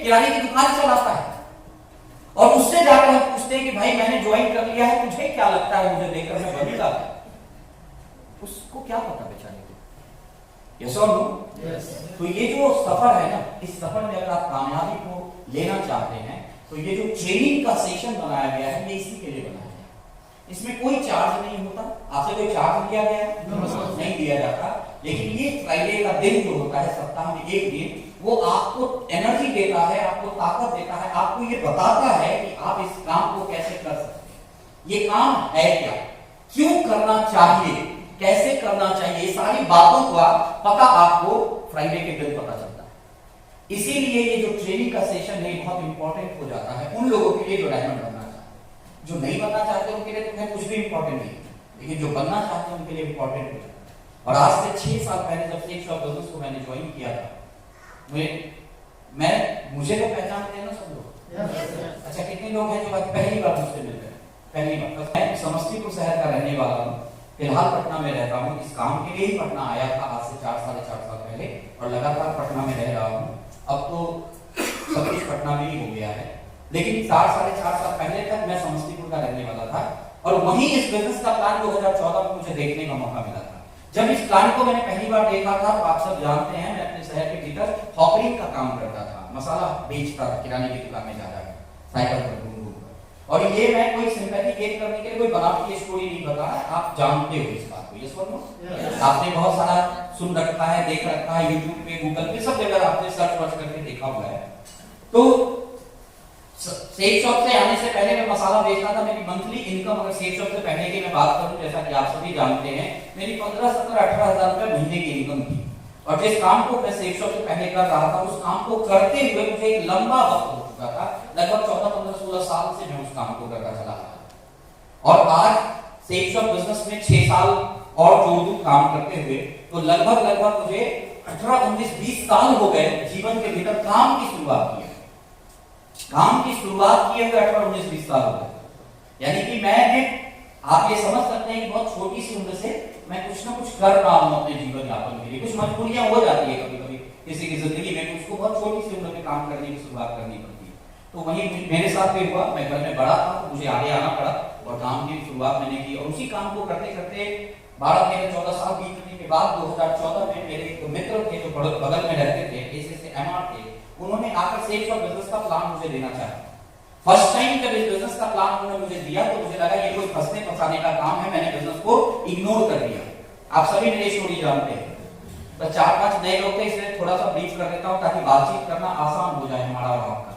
किराने की दुकान चलाता है और उससे जाकर हम पूछते हैं कि भाई मैंने ज्वाइन कर लिया है, तुझे क्या लगता है मुझे देखकर मैं बनेगा? उसको क्या पता बेचारे को? यस और नो? तो ये जो सफर है ना, इस सफर में अगर आप कामयाबी को लेना चाहते हैं तो ये जो ट्रेनिंग का सेशन बनाया गया है ये इसी के लिए बनाया गया है। इसमें कोई चार्ज नहीं होता, आपसे कोई चार्ज लिया गया है? नहीं दिया जाता। लेकिन ये फ्राइडे का दिन जो होता है सप्ताह में एक दिन, वो आपको एनर्जी देता है, आपको ताकत देता है, आपको ये बताता है कि आप इस काम को कैसे कर सकते हैं, ये काम है क्या, क्यों करना चाहिए, कैसे करना चाहिए, सारी बातों का पता आपको फ्राइडे के दिन पता चलता है। इसीलिए ये जो ट्रेनिंग का सेशन है बहुत इंपॉर्टेंट हो जाता है उन लोगों के लिए जो डायमंड बनना चाहते हैं। जो नहीं बनना चाहते उनके लिए तो कुछ भी इंपॉर्टेंट नहीं, लेकिन जो बनना चाहते हैं उनके लिए इंपॉर्टेंट हो जाता है। और आज से 6 साल पहले जब सेक्स ऑफ बिजनेस को मैंने ज्वाइन किया था, मुझे तो पहचानते हैं ना सब लोग? अच्छा, कितने लोग हैं जो पहली बार मुझसे मिल रहे हैं? पहली बार। मैं समस्तीपुर शहर का रहने वाला हूँ, फिलहाल पटना में रहता हूँ। इस काम के लिए ही पटना आया था आज से 4 साढ़े 4 साल पहले और लगातार पटना में रह रहा हूँ। अब तो सब कुछ पटना में ही हो गया है, लेकिन 4 साढ़े 4 साल पहले तक मैं समस्तीपुर का रहने वाला था और वहीं इस बिजनेस का प्लान 2014 में मुझे देखने का मौका मिला था। जब इस प्लान को मैंने पहली बार देखा था तो आप सब जानते हैं मैं अपने शहर के भीतर हॉकरिंग का काम करता था, मसाला बेचता था किराने की दुकान में जाकर साइकिल पर घूम घूम। और ये मैं कोई सिंपैथी गेन करने के लिए कोई बनावटी स्टोरी नहीं बता रहा, आप जानते हो इस बात को। ये सुनो, आपने बहुत सारा सुन रखा है, देख रखा है, यूट्यूब पे, गूगल पे, सब जगह आपने सर्च वर्च करके देखा हुआ है। तो सेक्स शॉप से आने से पहले मैं मसाला बेचता था। मेरी मंथली इनकम अगर सेक्स शॉप से पहले की मैं बात करूं, जैसा कि आप सभी जानते हैं, मेरी 15, 17, 18 हजार रुपए महीने की इनकम थी। और जिस काम को मैं सेक्स शॉप से पहले कर रहा था उस काम को करते हुए मुझे एक लंबा वक्त हो चुका था, लगभग 14, 15, 16 साल से मैं उस काम को करता चला रहा। और आज सेक्स शॉप बिजनेस में 6 साल और जोड़ दूं काम करते हुए तो लगभग मुझे 18, 19, 20 साल हो गए जीवन के भीतर काम की शुरुआत की है। काम की शुरुआत किए हुए 18, 19, 20 साल हो गए। यानी कि मैंने, आप ये समझ सकते हैं कि बहुत छोटी सी उम्र से मैं कुछ ना कुछ कर रहा हूं अपने जीवन यापन के लिए। कुछ मजबूरियां हो जाती है कभी कभी किसी की जिंदगी में, उसको बहुत छोटी सी उम्र में काम करने की शुरुआत करनी पड़ती है। तो वही मेरे साथ भी हुआ। मैं घर में बड़ा था तो मुझे आगे आना पड़ा और काम की शुरुआत मैंने की और उसी काम को करते करते 12, 13, 14 साल बीतने के बाद 2014 में मेरे एक मित्र थे जो बगल में रहते थे, SSMR थे, उन्होंने आकर सेक्स ऑफ बिजनेस का प्लान मुझे देना चाहा। फर्स्ट टाइम जब इस बिजनेस का प्लान उन्होंने मुझे दिया तो मुझे लगा ये कोई फंसने फंसाने का काम है, मैंने बिजनेस को इग्नोर कर दिया। आप सभी मेरी स्टोरी जानते हैं। तो 4-5 नए लोग थे, इसलिए थोड़ा सा ब्रीफ कर देता हूं ताकि बातचीत करना आसान हो जाए हमारा और आपका।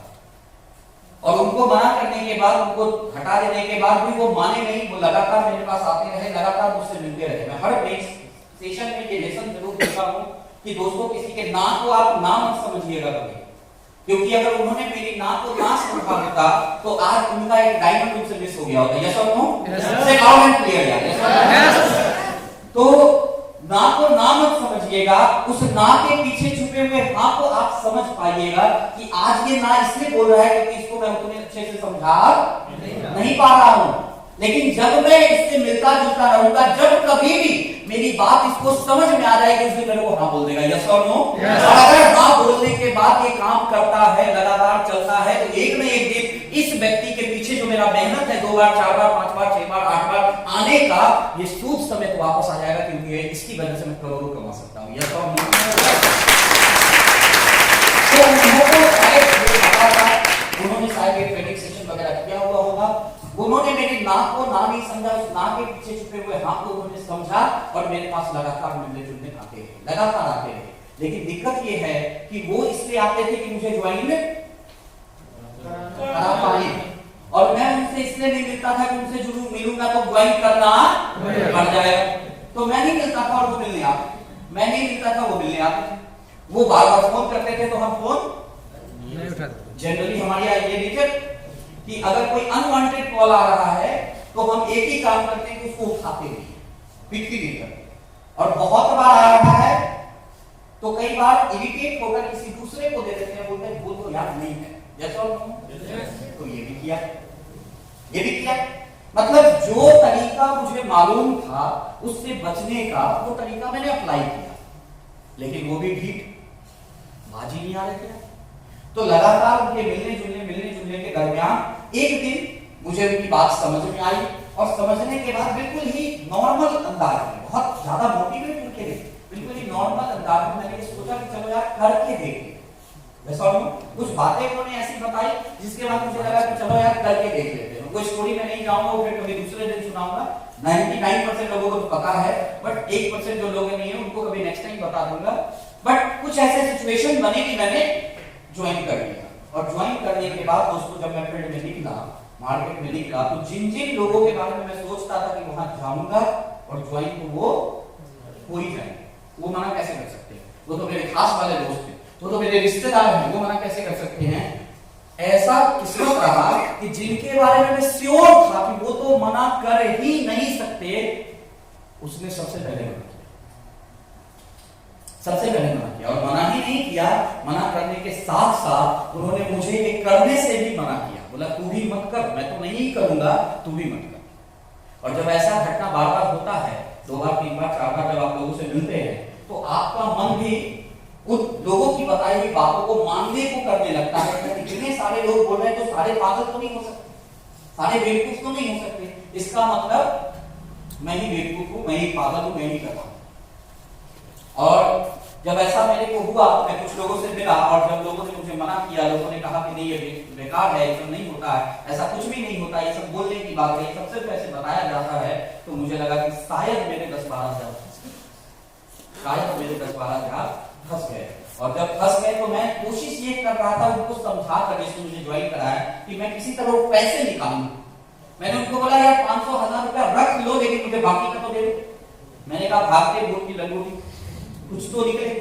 और उनको मना करने के बाद, उनको हटा देने के बाद भी वो माने नहीं, वो लगातार मेरे पास आते रहे, लगातार मुझसे मिलते रहे। मैं हर सेशन में ये लेसन जरूर देता हूं कि दोस्तों किसी के ना को आप ना मत समझिएगा कभी, क्योंकि अगर उन्होंने मेरी ना को ना समझा देता तो आज उनका एक डायमंड उनसे मिस हो गया होता। यस और नो? से लाउड एंड क्लियर यार। तो ना को ना मत समझिएगा, उस ना के पीछे छुपे हुए हाँ को आप समझ पाइएगा कि आज ये ना इसलिए बोल रहा है क्योंकि इसको मैं उतने अच्छे से समझा नहीं पा रहा हूं। लेकिन जब मैं इससे मिलता जुलता रहूंगा, जब कभी भी मेरी बात इसको समझ में आ जाएगी, उसने मेरे को हाँ बोल देगा। यस और नो? और अगर हाँ बोलने के बाद ये काम करता है, लगातार चलता है, तो एक न एक दिन इस व्यक्ति के पीछे जो मेरा मेहनत है 2 बार, 4 बार, 5 बार, 6 बार, 8 बार आने का, ये सूद समय तो वापस आ जाएगा, क्योंकि इसकी वजह से मैं करोड़ों कमा सकता हूँ। यस और नो? उन्होंने शायद एक ट्रेनिंग सेशन वगैरह किया हुआ होगा, उन्होंने मेरी ना को ना नहीं समझा, उस ना के पीछे छुपे हुए हाँ को उन्होंने समझा और मेरे पास लगातार मिलने जुलने आते हैं, लगातार आते हैं। लेकिन दिक्कत ये है कि वो इसलिए आते थे कि मुझे ज्वाइन करा पाए, और मैं उनसे इसलिए नहीं मिलता था कि उनसे जुड़ूं, मिलूंगा तो ज्वाइन करना पड़ जाएगा। तो मैं नहीं मिलता था और वो मिलने आते, मैं नहीं मिलता था वो मिलने आते। वो बार बार फोन करते थे तो हम फोन नहीं उठाते। जनरली हमारी ये नेचर कि अगर कोई अनवांटेड कॉल आ रहा है तो हम एक ही काम करते हैं कि उसको उठाते नहीं, पिक भी नहीं करते। और बहुत बार आ रहा है तो कई बार इरिटेट होकर किसी दूसरे को दे देते हैं, बोलते हैं वो तो याद नहीं है। जैसा तो ये भी किया, ये भी किया। मतलब जो तरीका मुझे मालूम था उससे बचने का, वो तरीका मैंने अप्लाई किया, लेकिन वो भी ठीक बाजी नहीं आ रहे थे। तो लगातार उनके मिलने जुलने के दरमियान एक दिन मुझे उनकी बात समझ में आई और समझने के बाद बिल्कुल ही नॉर्मल अंदाज में, बहुत ज्यादा मोटिवेट करके नहीं, बिल्कुल ही नॉर्मल अंदाज में मैंने सोचा कि चलो यार करके देखते। कुछ बातें उन्होंने ऐसी बताई जिसके बाद मुझे लगा कि चलो यार करके देख लेते हैं। कोई स्टोरी में नहीं जाऊंगा, फिर कभी दूसरे दिन सुनाऊंगा। 99% लोगों को तो पता है, बट 1% जो लोग नहीं है उनको कभी नेक्स्ट टाइम बता दूंगा। बट कुछ ऐसे सिचुएशन बने कि मैंने ज्वाइन कर लिया, और ज्वाइन करने के बाद दोस्तों जब मैं फील्ड में निकला, मार्केट में निकला, तो जिन जिन लोगों के बारे में मैं सोचता था कि वहां जाऊंगा और ज्वाइन को वो हो ही जाएंगे, वो मना कैसे कर सकते हैं? वो तो मेरे खास वाले दोस्त थे, तो मेरे रिश्तेदार हैं, वो मना कैसे कर सकते हैं? ऐसा किस्मत रहा कि जिनके बारे में मैं श्योर था कि वो तो मना कर ही नहीं सकते, उसने सबसे पहले मना किया, सबसे पहले मना किया। और मना ही नहीं किया, मना करने के साथ साथ उन्होंने मुझे ये करने से भी मना किया। बोला तू भी मत कर, मैं तो नहीं करूंगा, तू भी मत कर। और जब ऐसा घटना बार बार होता है, 2 बार 3 बार 4 बार जब आप लोगों से मिलते हैं, तो आपका मन भी उन लोगों की बताई हुई बातों को मानने को करने लगता है। इतने सारे लोग बोल रहे हैं तो सारे पागल तो नहीं हो सकते, सारे बेवकूफ तो नहीं हो सकते। इसका मतलब मैं ही बेवकूफ हूं, मैं ही पागल हूं, मैं ही कर रहा हूं। और जब ऐसा मेरे को हुआ, मैं कुछ लोगों से मिला, और जब लोगों ने मुझे मना किया, लोगों ने कहा कि नहीं ये बेकार है, ये नहीं होता है, ऐसा कुछ भी नहीं होता, ये सब बोलने की बात है, सबसे ऐसे बताया जाता है, तो मुझे लगा कि शायद मेरे 10-12 हजार फंस गए। और जब फंस गए तो मैं कोशिश ये कर रहा था उनको समझा कर, जिसने मुझे ज्वाइन कराया, कि मैं किसी तरह पैसे निकालूं। मैंने उनको बोला यार 500-1000 रुपया रख लो, लेकिन मुझे बाकी का तो दे दो। मैंने कहा भागते भूत की लंगोटी, कुछ तो निकले,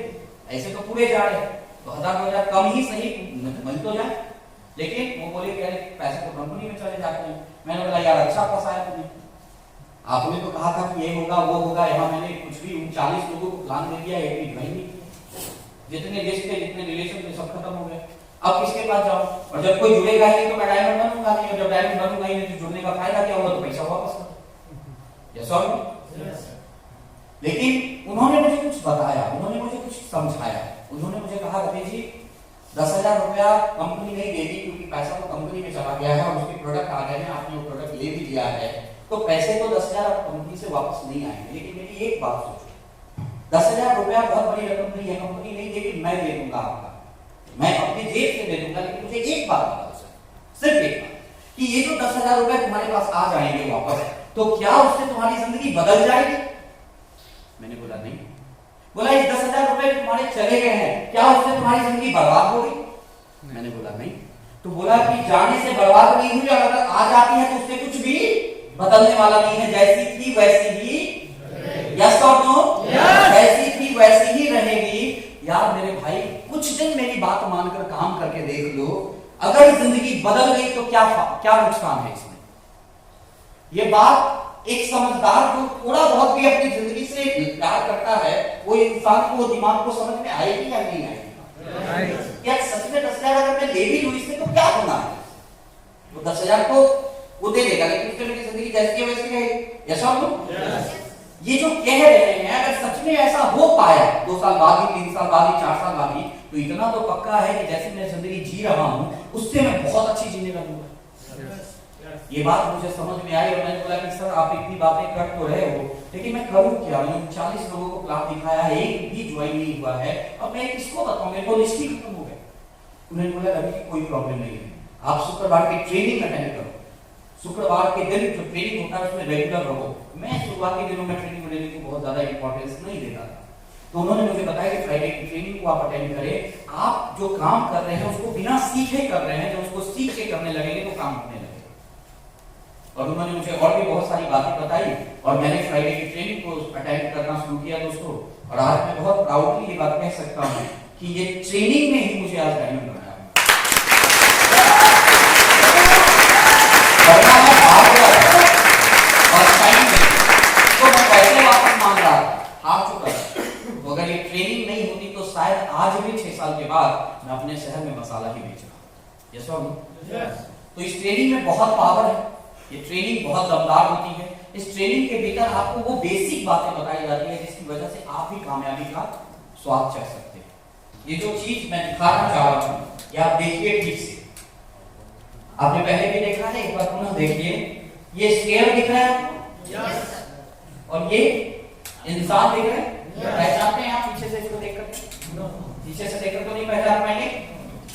ऐसे तो पूरे जा रहे, तो 1000-2000 कम ही सही मिल तो जाए। लेकिन वो बोले कि पैसे तो कंपनी में चले जाते हैं। मैंने बोला यार अच्छा फंसाया तुमने, आपने तो कहा था कि ये होगा वो होगा, यहाँ मैंने कुछ भी 39 लोगों को प्लान दे दिया, एक भी ज्वाइन नहीं किया, जितने लिस्ट थे, जितने रिलेशन थे, सब खत्म हो गए। अब किसके पास जाऊं? और जब कोई जुड़ेगा ही तो मैं डायमंड बनूंगा नहीं, और जब डायमंड बनूंगा ही नहीं तो जुड़ने का फायदा क्या होगा? तो पैसा वापस कर। यस और नो? लेकिन उन्होंने मुझे कुछ बताया, उन्होंने मुझे कुछ समझाया। उन्होंने मुझे कहा रवि जी 10,000 रुपया कंपनी नहीं देगी, क्योंकि पैसा तो कंपनी में चला गया है और उसके प्रोडक्ट आ गए हैं, आपने वो प्रोडक्ट ले भी लिया है, तो पैसे तो 10,000 कंपनी से वापस नहीं आएंगे। लेकिन मेरी एक बात सोचो, 10,000 रुपया बहुत बड़ी रकम नहीं है, कंपनी नहीं देगी, मैं दे दूंगा आपका, मैं अपनी जेब से दे दूंगा। लेकिन मुझे एक बात बताओ सर, सिर्फ एक बात, कि ये जो 10,000 रुपए तुम्हारे पास आ जाएंगे वापस, तो क्या उससे तुम्हारी जिंदगी बदल जाएगी? मैंने बोला नहीं। बोला इस 10,000 रुपए तुम्हारे चले गए हैं, क्या उससे तुम्हारी जिंदगी बर्बाद हो गई? मैंने बोला नहीं। तो बोला कि जाने से बर्बाद नहीं हुई, अगर आ जाती है तो उससे कुछ भी बदलने वाला नहीं है, जैसी थी वैसी ही। यस और नो? जैसी थी वैसी ही रहेगी। यार मेरे भाई, कुछ दिन मेरी बात मानकर काम करके देख लो, अगर जिंदगी बदल गई तो क्या नुकसान है इसमें? ये बात एक समझदार जो थोड़ा बहुत भी अपनी जिंदगी से प्यार करता है, वो इंसान को दिमाग को समझ में आएगी या नहीं आएगी? क्या सच में 10,000 अगर मैं ले भी लूं इससे तो क्या होना है? वो 10,000 को वो दे देगा, लेकिन उससे मेरी जिंदगी जैसी है वैसी रहेगी। यस और नो? ये जो कह रहे हैं, अगर सच में ऐसा हो पाया 2 साल बाद ही, 3 साल बाद ही, 4 साल बाद ही, तो इतना तो पक्का है कि जैसे मैं जिंदगी जी रहा हूं उससे मैं बहुत अच्छी जीने लगूंगा। ये बात मुझे समझ में आई और मैंने बोला कि सर आप इतनी बातें कर तो रहे हो, लेकिन मैं करूं क्या? मैंने 40 लोगों को प्लान दिखाया, एक भी ज्वाइन नहीं हुआ है, अब मैं किसको बताऊं? मेरे को लिस्ट ही खत्म हो गया। उन्होंने बोला अभी कोई प्रॉब्लम नहीं है, आप शुक्रवार की ट्रेनिंग अटेंड करो, शुक्रवार के दिन जो ट्रेनिंग होता है उसमें रेगुलर रहो। मैं शुरुआत के दिनों में ट्रेनिंग लेने को बहुत ज्यादा इंपॉर्टेंस नहीं देता था, तो उन्होंने मुझे बताया कि फ्राइडे की ट्रेनिंग को आप अटेंड करें, आप जो काम कर रहे हैं उसको बिना सीखे कर रहे हैं, जब उसको सीख के करने लगेंगे तो काम होने लगेगा। और उन्होंने मुझे और भी बहुत सारी बातें बताई और मैंने फ्राइडे की ट्रेनिंग को अटेंड करना शुरू किया दोस्तों। और आज मैं बहुत प्राउडली ये बात कह सकता हूँ कि ये ट्रेनिंग में ही मुझे आज डायमंड बनाया। तो मैं पैसे वापस मांग रहा था, हार चुका था। तो अगर ये ट्रेनिंग नहीं होती तो शायद आज भी 6 साल के बाद मैं अपने शहर में मसाला ही बेच रहा। यस और नो? तो इस ट्रेनिंग में बहुत पावर है, ये ट्रेनिंग बहुत दमदार होती है। इस ट्रेनिंग के भीतर आपको वो बेसिक बातें बताई जाती है जिसकी वजह से आप भी कामयाबी का स्वाद चख सकते हैं। ये जो चीज मैं दिखाना चाह रहा हूँ ये आप देखिए ठीक से, आपने पहले भी देखा है, एक बार पुनः देखिए। ये स्केल दिख रहा है आपको? यस। और ये इंसान दिख रहा है? पहचानते हैं आप पीछे से इसको देखकर? पीछे से देखकर तो नहीं पहचान पाएंगे,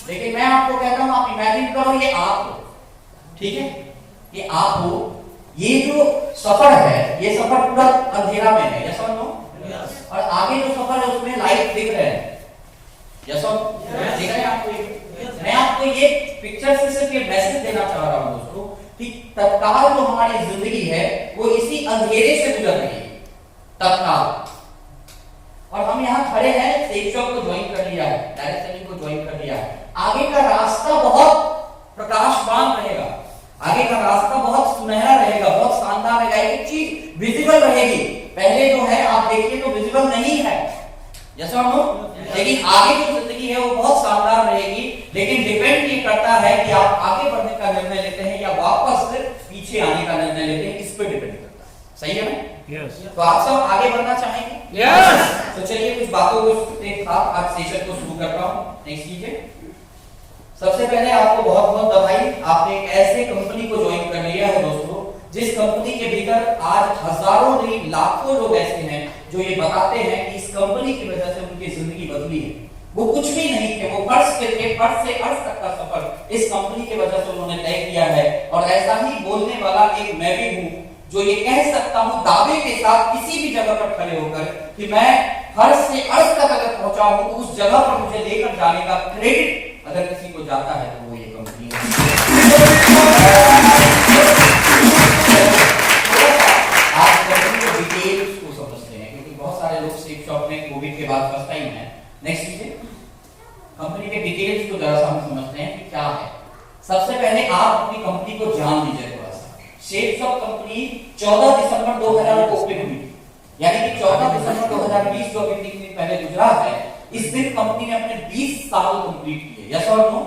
लेकिन मैं आपको कहता हूं, आप इमेजिन करो ये आप हो, ठीक है, ये आप हो, ये जो सफर है, ये सफर पूरा अंधेरा में है, यस और नो? और आगे जो सफर है उसमें लाइट दिख रहे हैं, यस और दिख रहे हैं आपको? मैं आपको ये पिक्चर से सिर्फ ये मैसेज देना चाह रहा हूं दोस्तों कि तत्काल जो हमारी जिंदगी है वो इसी अंधेरे से गुजर रही है, तत्काल। और हम यहाँ खड़े हैं, सेफ शॉप को ज्वाइन कर लिया है, डायरेक्ट सेलिंग को ज्वाइन कर लिया है, आगे का रास्ता बहुत प्रकाशवान रहेगा, आगे का रास्ता बहुत सुनहरा रहेगा, बहुत शानदार रहेगा, एक चीज विजिबल रहेगी। पहले जो है आप देखिए तो विजिबल नहीं है, यस और नो? लेकिन आगे जो जिंदगी है वो बहुत शानदार रहेगी। लेकिन डिपेंड ये करता है कि आप आगे बढ़ने का निर्णय लेते हैं या वापस पीछे आने का निर्णय लेते हैं, इस पर डिपेंड करता है। सही है ना? Yes. तो आप सब आगे बढ़ना चाहेंगे? Yes. तो चलिए कुछ बातों को एक साथ आज सेशन को शुरू करता हूं। नेक्स्ट कीजिए। सबसे पहले आपको बहुत बहुत बधाई, आपने एक ऐसे कंपनी को ज्वाइन कर लिया है दोस्तों, जिस कंपनी के भीतर आज हजारों नहीं लाखों लोग ऐसे हैं जो ये बताते हैं कि इस कंपनी की वजह से उनकी जिंदगी बदली है। वो कुछ भी नहीं थे, वो फर्श से अर्श तक का सफर इस कंपनी की वजह से उन्होंने तय किया है। और ऐसा ही बोलने वाला एक मैं भी हूं जो ये कह सकता हूं दावे के साथ किसी भी जगह पर खड़े होकर कि मैं फर्श से अर्श तक अगर पहुंचा हूं तो उस जगह पर मुझे लेकर जाने का क्रेडिट अगर किसी को जाता है तो वो ये कंपनी है। आज कंपनी के डिटेल्स को समझते हैं क्योंकि बहुत सारे लोग सेफ शॉप में कोविड के बाद फर्स्ट टाइम है। नेक्स्ट कीजिए। कंपनी के डिटेल्स को जरा हम समझते हैं कि क्या है। सबसे पहले आप अपनी कंपनी को जान लीजिए थोड़ा सा। सेफ शॉप कंपनी 14 दिसंबर 2000 को ओपन हुई, यानी कि 14 दिसंबर 2020 जो अभी 3 दिन पहले गुजरा है, इस दिन कंपनी ने अपने 20 साल कंप्लीट किए। यस और नो?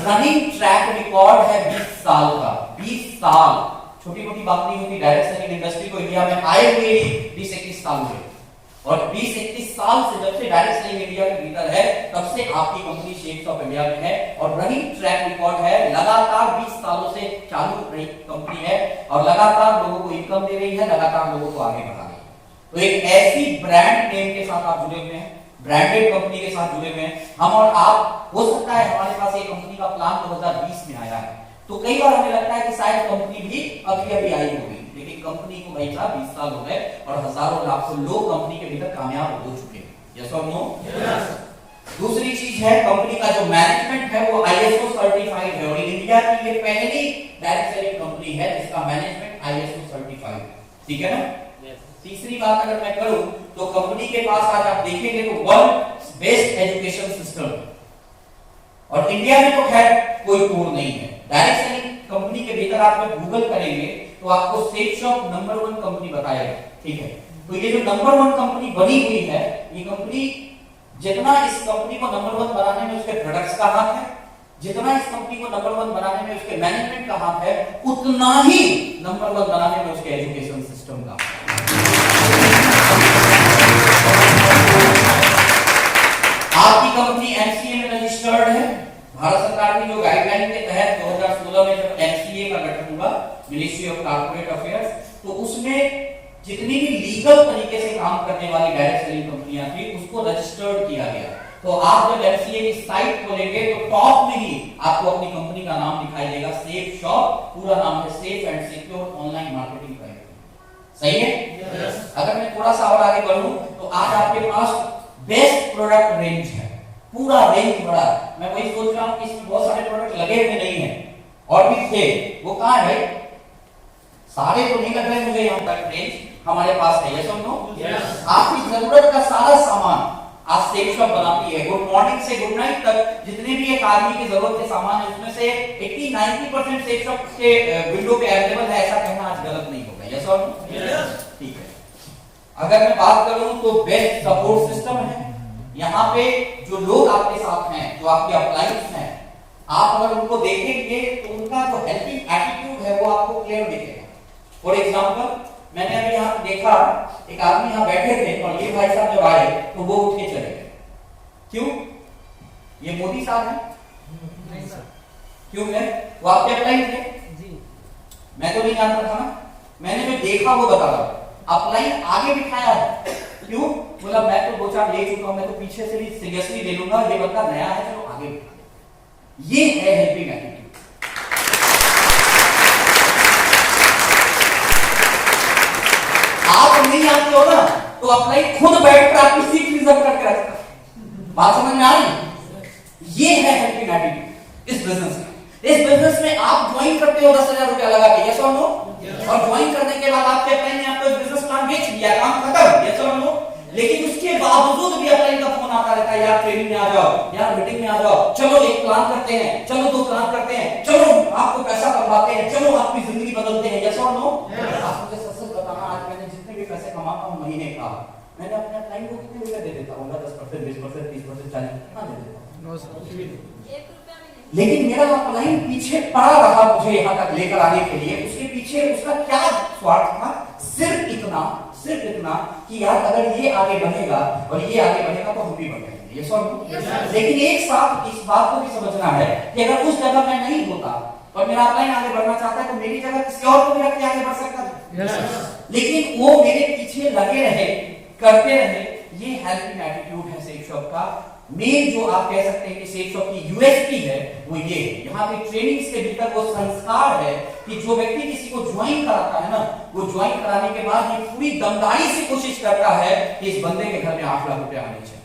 रनिंग ट्रैक रिकॉर्ड है 20 साल का। 20 साल छोटी मोटी बात नहीं होती। डायरेक्ट सेलिंग इंडस्ट्री को इंडिया में आए हुए ही 20-21 साल हुए, और 20-21 साल से जब से डायरेक्ट सेलिंग इंडिया के भीतर है तब से आपकी कंपनी शेप्स ऑफ इंडिया में है और रनिंग ट्रैक रिकॉर्ड है। लगातार 20 सालों से चालू रही कंपनी है और लगातार लोगों को इनकम दे रही है, लगातार लोगों को आगे बढ़ा रही है। तो एक ऐसी ब्रांड नेम के साथ आप जुड़े हुए हैं, ब्रांडेड कंपनी के साथ जुड़े हुए हैं। हम और आप, हो सकता है हमारे पास ये कंपनी का प्लान 2020 में आया है, तो कई बार हमें लगता है कि शायद कंपनी भी अभी अभी आई होगी, लेकिन कंपनी को भाई साहब 20 साल हो गए और हजारों लाखों लोग कंपनी के भीतर कामयाब हो चुके हैं। यस और नो? दूसरी चीज है, कंपनी का जो मैनेजमेंट है वो ISO सर्टिफाइड है और इंडिया की ये पहली डायरेक्ट सेलिंग कंपनी है जिसका मैनेजमेंट ISO सर्टिफाइड है। ठीक है ना? तीसरी बात अगर मैं करूं तो कंपनी के पास आज आप देखेंगे तो वर्ल्ड बेस्ट एजुकेशन सिस्टम, और इंडिया में तो खैर कोई टूर नहीं है। डायरेक्ट सेलिंग कंपनी के भीतर आप जब गूगल करेंगे तो आपको सेफ शॉप नंबर 1 कंपनी बताएगा। ठीक है, तो ये जो नंबर 1 कंपनी बनी हुई है, ये कंपनी जितना इस कंपनी को नंबर 1 बनाने में उसके प्रोडक्ट्स का हाथ है, जितना इस कंपनी को नंबर 1 बनाने में उसके मैनेजमेंट का हाथ है, उतना ही नंबर 1 बनाने में उसके एजुकेशन सिस्टम का। आपकी कंपनी एमसीए में रजिस्टर्ड है। भारत सरकार की जो गाइडलाइन के तहत 2016 में जब एमसीए का गठन हुआ, मिनिस्ट्री ऑफ कॉर्पोरेट अफेयर्स, तो उसमें जितनी भी लीगल तरीके से काम करने वाली डायरेक्ट सेलिंग कंपनियां थी उसको रजिस्टर्ड किया गया। तो आप जब एमसीए की साइट खोलेंगे तो टॉप में ही आपको अपनी कंपनी का नाम दिखाई देगा, सेफ शॉप। पूरा नाम है safe and secure online marketing private. सही है? yes. अगर मैं थोड़ा सा और आगे बढ़ूं तो आज आपके पास बेस्ट प्रोडक्ट रेंज है, पूरा रेंज बड़ा। मैं वही सोच रहा हूं कि इसमें बहुत सारे प्रोडक्ट लगे हुए नहीं है, और भी थे, वो कहां है भाई? सारे तो नहीं लग रहे मुझे यहाँ तक। रेंज हमारे पास है। यस और नो? आपकी जरूरत का सारा सामान आज सेफ शॉप बनाती है। गुड मॉर्निंग से गुड नाइट तक जितने भी एक आदमी की जरूरत के सामान है उसमें से 80-90% सेफ शॉप के विंडो पे अवेलेबल है। ऐसा कहना आज गलत नहीं होगा। यस और नो? ठीक है। अगर मैं बात करूं तो बेस्ट सपोर्ट सिस्टम है। यहाँ पे जो लोग आपके साथ हैं, जो आपके अप्लाइंस हैं, आप अगर उनको देखेंगे तो उनका जो हेल्पिंग एटीट्यूड है वो आपको क्लियर दिखेगा। फॉर एग्जांपल, मैंने अभी यहाँ देखा एक आदमी यहाँ बैठे थे और ये भाई साहब जब आए तो वो उठ के चले गए। क्यों? ये मोदी साहब हैं, नहीं सर। क्यों है? वो आपके अपलाइन थे जी। मैं तो नहीं जानता था ना, मैंने जो देखा वो बता रहा हूं। अपलाइन आगे बिठाया है, क्यों? बोला मैं तो 2-4 ले चुका हूं, मैं तो पीछे से भी सीरियसली ले लूंगा, ये बंदा नया है, चलो आगे बिठा दे। ये है हेल्पिंग एटीट्यूड। आप नहीं जानते हो ना, तो अपलाइन खुद बैठ कर आपकी सीट रिजर्व करके रखता है। बात समझ में आ रही? ये है हेल्पिंग एटीट्यूड इस बिजनेस में। इस बिजनेस में आप ज्वाइन करते हो 10,000 रुपया लगा के, यस और नो? और ज्वाइन करने के बाद आपके अपलाइन ने आपको बिजनेस प्लान बेच दिया, काम खत्म, यस और नो? लेकिन उसके बावजूद भी अपलाइन का फोन आता रहता है, यार ट्रेनिंग में आ जाओ, यार मीटिंग में आ जाओ, चलो एक प्लान करते हैं, चलो 2 प्लान करते हैं, चलो आपको पैसा कमाते हैं, चलो आपकी जिंदगी बदलते हैं, यस और नो? आप मुझे सच बताना, आज मैंने जितने भी पैसे कमाता हूं महीने का, मैंने अपने अपलाइन को कितने रुपए दे देता हूं? 10%, 20%, 30%, 40%, कितना दे देता हूं? No sir. लेकिन मेरा अपलाइन पीछे पड़ा रहा मुझे यहां तक लेकर आने के लिए। उसके पीछे उसका क्या स्वार्थ था? सिर्फ इतना कि यार अगर ये आगे बढ़ेगा और ये आगे बढ़ेगा तो हम भी बढ़ेंगे, ये सब। लेकिन एक साथ इस बात को भी समझना है कि अगर उस जगह मैं नहीं होता और मेरा अपलाइन आगे बढ़ना चाहता है तो मेरी जगह किसी और को भी रख के आगे बढ़ सकता था। लेकिन वो मेरे पीछे लगे रहे, करते रहे। ये हेल्पिंग एटीट्यूड है सेफ शॉप का। मेन जो आप कह सकते हैं कि सेफ शॉप की यूएसपी है वो ये है। यहाँ पे ट्रेनिंग्स के भीतर वो संस्कार है कि जो व्यक्ति किसी को ज्वाइन कराता है ना, वो ज्वाइन कराने के बाद ये पूरी दमदारी से कोशिश करता है कि इस बंदे के घर में 8 लाख रुपए आने चाहिए।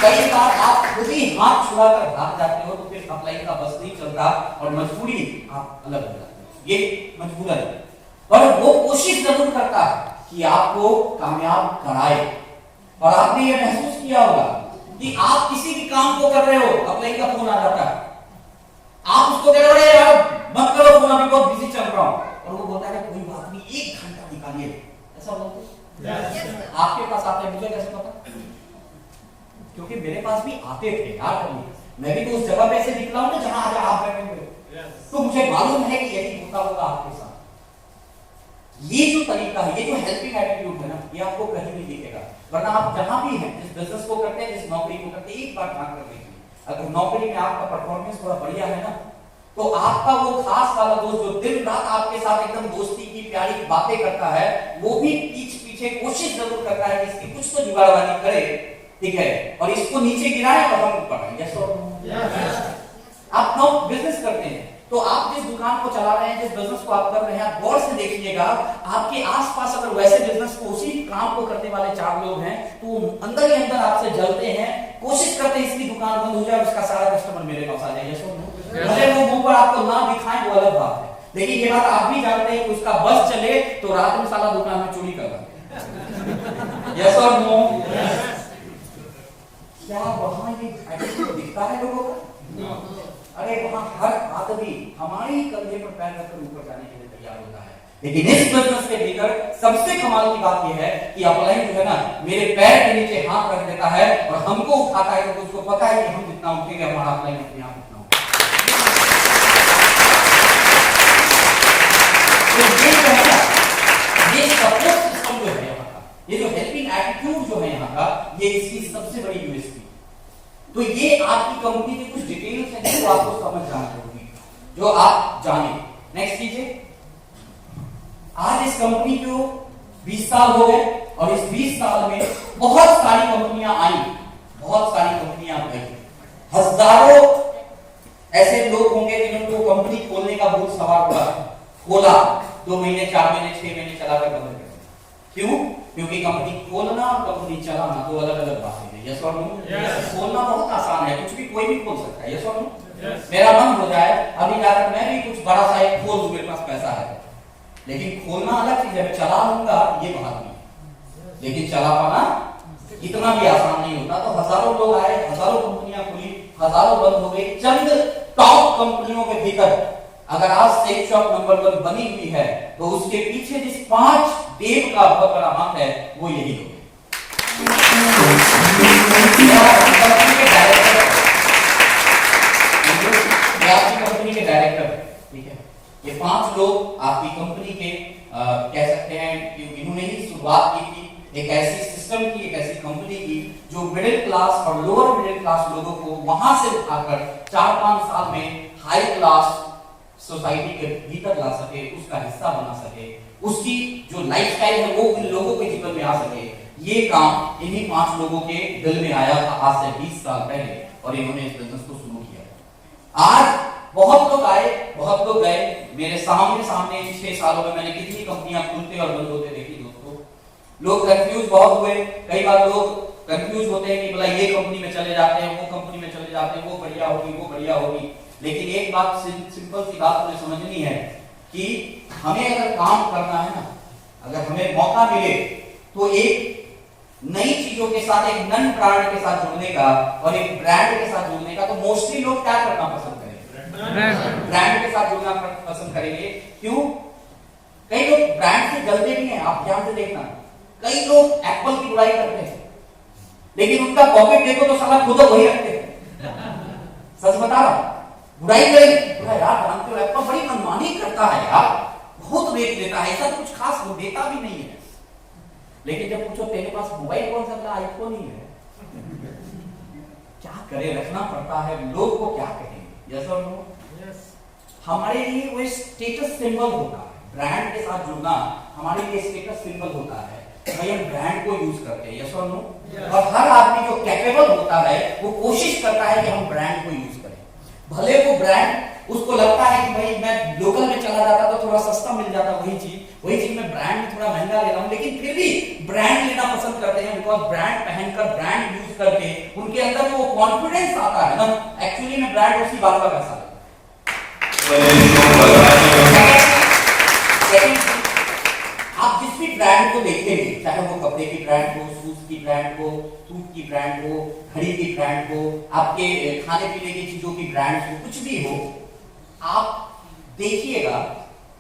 कई बार आप खुद ही हाथ छुड़ाकर भाग जाते हो तो फिर अपलाइन का बस नहीं चलता और मजबूरी आप अलग हो जाते हो। ये मजबूरन है, पर वो कोशिश जरूर करता है कि आपको कामयाब कराए। और आपने ये महसूस किया होगा कि आप किसी भी काम को कर रहे हो, अपलाइन का फोन आ जाता है, आप उसको कह रहे हो यार मत करो फोन, अभी बहुत बिजी चल रहा हूं, और वो बोलता है कोई बात नहीं 1 घंटा निकालिए, ऐसा बोलते आपके पास आते हैं। मुझे कैसे पता? क्योंकि मेरे पास भी आते थे यार, मैं भी तो उस जगह पे से निकला हूं ना जहां आज आप बैठे हुए, तो मुझे मालूम है कि यही होता होगा आपके साथ। ये जो तरीका है, ये जो हेल्पिंग एटीट्यूड है ना, ये आपको कहीं नहीं दिखेगा। वरना आप जहां भी हैं, जिस बिजनेस को करते हैं, जिस नौकरी को करते हैं, एक बार ध्यान कर लीजिए, अगर नौकरी में आपका परफॉर्मेंस थोड़ा बढ़िया है ना, तो आपका वो खास वाला दोस्त जो दिन रात आपके साथ एकदम दोस्ती की प्यारी बातें करता है, वो भी पीछे कोशिश जरूर करता है कि इसकी कुछ तो जुगाड़बाजी करे, ठीक है, और इसको नीचे गिराए और हम ऊपर आए। यस और नो? आप नौ बिजनेस करते हैं तो आप जिस दुकान को चला रहे हैं, जिस बिजनेस को आप कर रहे हैं, आप गौर से देखिएगा, आपके आसपास अगर वैसे बिजनेस को, उसी काम को करने वाले 4 लोग हैं, तो अंदर ही अंदर आपसे जलते हैं, कोशिश करते हैं इसकी दुकान बंद हो जाए, उसका सारा कस्टमर मेरे पास आ जाए। यस और नो? भले वो मुंह पर आपको ना दिखाएं, वो अलग बात है, लेकिन ये बात आप भी जानते हैं कि उसका बस चले तो रात में साला दुकान में चोरी कर रहा है। यस और नो? क्या वहां ये एटीट्यूड दिखता है लोगों का? अरे वहां हर आदमी हमारे ही कंधे पर पैर रखकर ऊपर जाने के लिए तैयार होता है। लेकिन इस बिजनेस के भीतर सबसे कमाल की बात यह है कि अपलाइन जो है ना, मेरे पैर के नीचे हाथ रख देता है और हमको उठाता है, तो उसको पता है कि हम जितना उठेंगे हमारा अपलाइन अपने आप उठना होगा। तो ये जो है ना, ये सपोर्ट सिस्टम जो है यहाँ का, ये जो हेल्पिंग एटीट्यूड जो है यहाँ का, ये इसकी सबसे बड़ी यूएसपी। तो ये आपकी कंपनी के कुछ डिटेल्स हैं जो आपको समझ जाना जरूरी है, जो आप जाने। नेक्स्ट कीजिए। आज इस कंपनी को 20 साल हो गए और इस 20 साल में बहुत सारी कंपनियां आई, बहुत सारी कंपनियां गई, हजारों ऐसे लोग होंगे जिन्होंने कंपनी खोलने का भूत सवार हुआ, खोला 2 महीने 4 महीने 6 महीने चलाकर बंद कर दिया। क्यों? क्योंकि कंपनी खोलना और कंपनी चलाना 2 अलग अलग बातें हैं। यस और नो? खोलना बहुत आसान है, कुछ भी कोई भी खोल सकता है। यस और नो? मेरा मन हो जाए अभी जाकर मैं भी कुछ बड़ा सा एक खोल दूं, मेरे पास पैसा है, लेकिन खोलना अलग चीज है, मैं चला लूंगा ये बात नहीं, लेकिन चला पाना इतना भी आसान नहीं होता। तो हजारों लोग आए, हजारों कंपनियां खुली, हजारों बंद हो गई। चंद टॉप कंपनियों के भीतर अगर आज सेफ शॉप नंबर 1 बनी हुई है, तो उसके पीछे जिस 5 देव का बहुत बड़ा हाथ है, वो यही लोग हैं। कंपनी के डायरेक्टर, ठीक है, ये 5 लोग आपकी कंपनी के कह सकते हैं कि इन्होंने ही शुरुआत की थी, एक ऐसी सिस्टम की, एक ऐसी कंपनी की जो मिडिल क्लास और लोअर मिडिल क्लास लोगों को वहां से उठाकर 4-5 साल में हाई क्लास सोसाइटी के भीतर ला सके, उसका हिस्सा बना सके, उसकी जो लाइफस्टाइल है वो उन लोगों के जीवन में आ सके, ये काम इन्हीं 5 लोगों के दिल में आया था आज से 20 साल पहले, और इन्होंने इस बिजनेस को शुरू किया। आज बहुत लोग आए, बहुत लोग गए, मेरे सामने इन 6 सालों में मैंने कितनी कंपनियां खुलते और बंद होते देखी दोस्तों। लोग कंफ्यूज बहुत हुए, कई बार लोग कंफ्यूज होते हैं कि बोला ये कंपनी में चले जाते हैं, वो कंपनी में चले जाते हैं, वो बढ़िया होगी, वो बढ़िया होगी। लेकिन एक बात सिंपल सी बात मुझे समझनी है कि हमें अगर काम करना है ना, अगर हमें मौका मिले तो एक नई चीजों के साथ, एक नन ब्रांड के साथ जुड़ने का और एक ब्रांड के साथ जुड़ने का, तो मोस्टली लोग क्या करना पसंद करेंगे? ब्रांड के साथ जुड़ना पसंद करेंगे। क्यों? कई लोग ब्रांड से जलते भी हैं, आप ध्यान से देखना। कई लोग एप्पल की बुराई करते हैं, लेकिन उनका पॉकेट देखो तो साला खुद वही रखते हैं। सच बता रहा हूं, बुराई करेंगे, यार जानते हो एप्पल बड़ी मनमानी करता है यार, बहुत रेट देता है, ऐसा कुछ खास वो देता भी नहीं है। लेकिन जब पूछो तेरे पास मोबाइल कौन सा? आईफोन ही है। क्या करे, रखना पड़ता है, लोग को क्या कहेंगे? यस और नो? हमारे लिए वो स्टेटस सिंबल होता है, ब्रांड के साथ जुड़ना हमारे लिए स्टेटस सिंबल होता है। भाई हम ब्रांड को यूज करते हैं, यस और नो? और हर आदमी जो कैपेबल होता है वो कोशिश करता है कि हम ब्रांड को यूज करें। भले वो ब्रांड उसको लगता है कि भाई मैं लोकल में चला जाता तो थोड़ा सस्ता मिल जाता, वही चीज मैं ब्रांड में थोड़ा महंगा ले रहा हूं, लेकिन फिर भी ब्रांड लेना पसंद करते हैं, बिकॉज ब्रांड पहनकर, ब्रांड यूज करके उनके अंदर जो वो कॉन्फिडेंस आता है ना, एक्चुअली में ब्रांड उसी बात का पैसा है। आप जिस भी ब्रांड को देखेंगे, चाहे वो कपड़े की ब्रांड हो, शूज की ब्रांड हो, सूट की ब्रांड हो, घड़ी की ब्रांड हो, आपके खाने पीने की चीजों की ब्रांड हो, कुछ भी हो, आप देखिएगा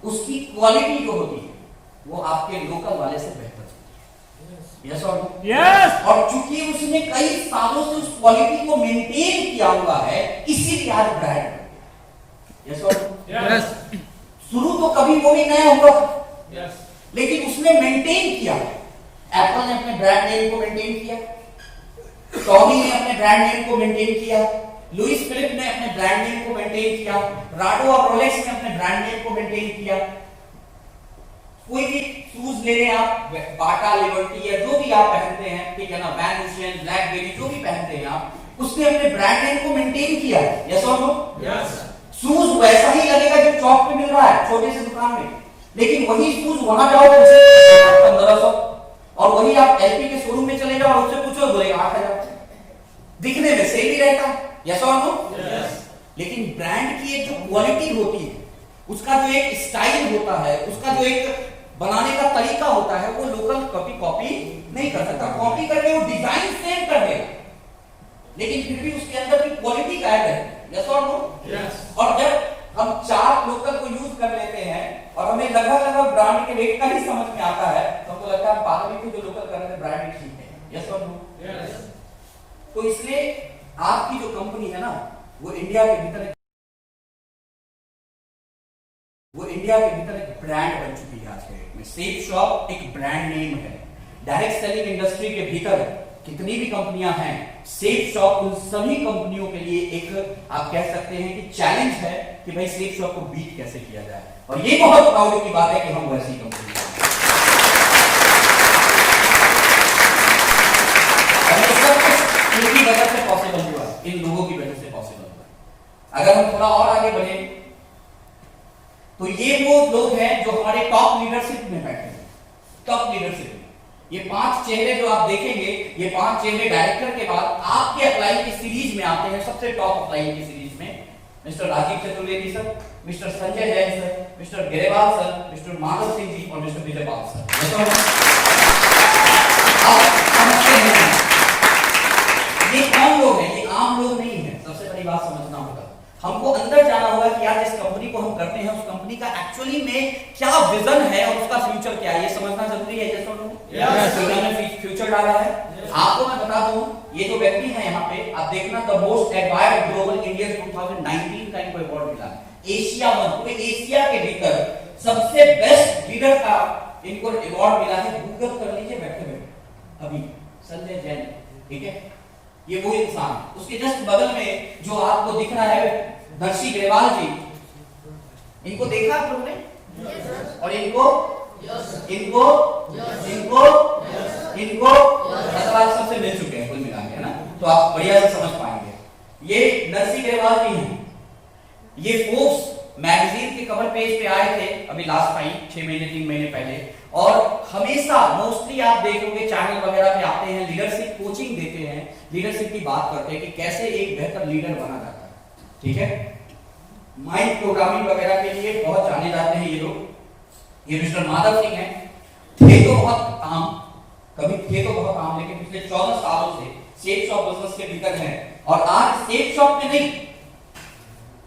उसकी क्वालिटी जो होती है वो आपके लोकल वाले से बेहतर होती है। यस और नो? यस। और चूंकि उसने कई सालों से उस क्वालिटी को मेंटेन किया हुआ है, इसीलिए आज ब्रांड। यस और नो? यस। शुरू तो कभी वो भी नया हुआ था, यस, लेकिन उसने मेंटेन किया। एप्पल ने अपने ब्रांड नेम को मेंटेन किया, टॉमी ने अपने ब्रांड नेम को मेंटेन किया, लुइस फिलिप ने अपने ब्रांड नेम को मेंटेन किया, राडो और रोलेक्स ने अपने ब्रांड नेम को मेंटेन किया। कोई भी शूज ले रहे आप, बाटा, लिबर्टी या जो भी आप पहनते हैं, ठीक है ना, वैन हूसेन, ब्लैकबेरी, जो भी पहनते हैं आप, उसने अपने ब्रांड नेम को मेंटेन किया। यस और नो? यस। शूज वैसा ही लगेगा जो चौक पे मिल रहा है छोटे से दुकान में, लेकिन वही शूज वहां जाओ 1500, और वही आप एलपी के शोरूम में चले जाओ और उससे पूछो बोलेगा 8000। दिखने में सेम ही रहता है, यस और नो? यस। लेकिन ब्रांड की एक जो क्वालिटी होती है, उसका जो एक स्टाइल होता है, उसका जो एक बनाने का तरीका होता है, वो लोकल कॉपी नहीं कर सकता। कॉपी करके वो डिजाइन सेम कर देगा, लेकिन फिर भी उसके अंदर की क्वालिटी गायब है। यस और नो? यस। और जब हम 4 लोकल को यूज कर लेते हैं और हमें लगभग ब्रांड के रेट का ही समझ में आता है, तो हमको लगता है पागल को जो लोकल कर रहे हैं ब्रांड ही ठीक है। यस और नो? यस। तो इसलिए आपकी जो कंपनी है ना, वो इंडिया के भीतर एक ब्रांड बन चुकी है आज के डेट में। सेफ शॉप एक ब्रांड नेम है। डायरेक्ट सेलिंग इंडस्ट्री के भीतर कितनी भी कंपनियां हैं, सेफ शॉप उन सभी कंपनियों के लिए एक, आप कह सकते हैं कि चैलेंज है कि भाई सेफ शॉप को बीट कैसे किया जाए, और ये बहुत प्राउड की बात है कि हम वैसी कंपनी हैं। इनकी वजह से पॉसिबल हुआ, इन लोगों की वजह से पॉसिबल हुआ। अगर हम थोड़ा और आगे बढ़े तो ये वो लोग हैं जो हमारे टॉप लीडरशिप में बैठे हैं। टॉप लीडरशिप में ये 5 चेहरे जो आप देखेंगे, ये 5 चेहरे डायरेक्टर के बाद आपके अप्लाई की सीरीज में आते हैं। सबसे टॉप अप्लाई की सीरीज में mister Rajeev Chaturvedi sir, mister Sanjay Jain sir, mister Grewal sir, mister Madhav Singh ji और मिस्टर विजयपाल सर। ये कौन लोग हैं? ये आम लोग नहीं है। सबसे बड़ी बात समझना होगा, हमको अंदर जाना होगा कि यार जिस कंपनी को हम करते हैं उस कंपनी का एक्चुअली में क्या विजन है और उसका फ्यूचर क्या है, ये समझना जरूरी है। जैसे उन्होंने फ्यूचर डाला है। आपको मैं बता दूं, ये जो व्यक्ति है यहाँ पे, आप देखना, the most admired global Indian 2019 का इनको अवार्ड मिला, एशिया वन, पूरे एशिया के भीतर सबसे बेस्ट लीडर का इनको अवार्ड मिला है। गूगल कर लीजिए बैठे बैठे अभी, संजय जैन ठीक है, ये वो इंसान, उसके जस्ट बगल में जो आपको दिख रहा है नरसी ग्रेवाल जी, इनको देखा आप लोगों ने? और इनको इनको इनको इनको मतलब आप सबसे मिल चुके हैं कुल मिला के, है ना, तो आप बढ़िया से समझ पाएंगे। ये नरसी ग्रेवाल जी हैं, ये फोर्ब्स मैगजीन के कवर पेज पे आए थे अभी लास्ट टाइम 6 महीने 3 महीने पहले, और हमेशा मोस्टली आप देखोगे चैनल वगैरह पे आते हैं, लीडरशिप कोचिंग देते हैं, लीडरशिप की बात करते हैं कि कैसे एक बेहतर लीडर बना जाता है, ठीक है। माइंड प्रोग्रामिंग वगैरह के लिए बहुत जाने जाते हैं ये लोग। ये मिस्टर माधव सिंह हैं, थे तो बहुत आम, कभी थे तो बहुत आम, लेकिन पिछले 14 सालों से सेट शॉप बिजनेस के भीतर हैं, और आज सेट शॉप में नहीं,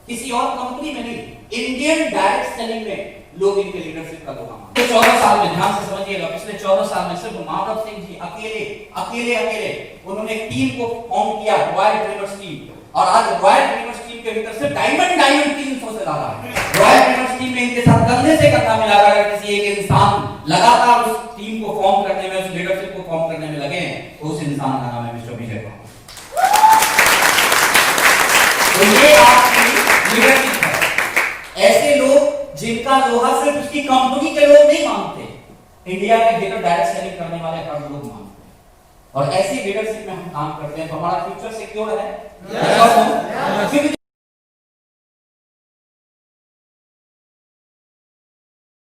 किसी और कंपनी में नहीं, इंडियन डायरेक्ट सेलिंग में लोग इनके लीडरशिप का काम करते हैं। 14 साल में, ध्यान से समझिएगा, पिछले 14 साल में सिर्फ माधव सिंह जी अकेले उन्होंने एक टीम को फॉर्म किया, रॉयल ड्रीमर्स टीम, और आज रॉयल ड्रीमर्स टीम के भीतर सिर्फ डायमंड 300 से ज्यादा है। रॉयल ड्रीमर्स टीम में इनके साथ कंधे से कंधा मिलाकर किसी एक इंसान लगातार उस टीम को फॉर्म करने में, उस लीडरशिप को फॉर्म करने में लगे हैं, तो उस इंसान का नाम है मिस्टर विजय कुमार। तो ये आपकी लीडरशिप है। ऐसे लोग जिनका लोहा सिर्फ उसकी कंपनी के लोग नहीं मानते, इंडिया में बेहतर डायरेक्ट सेलिंग करने वाले हर लोग मानते हैं, और ऐसी लीडरशिप में हम काम करते हैं तो हमारा फ्यूचर सिक्योर है।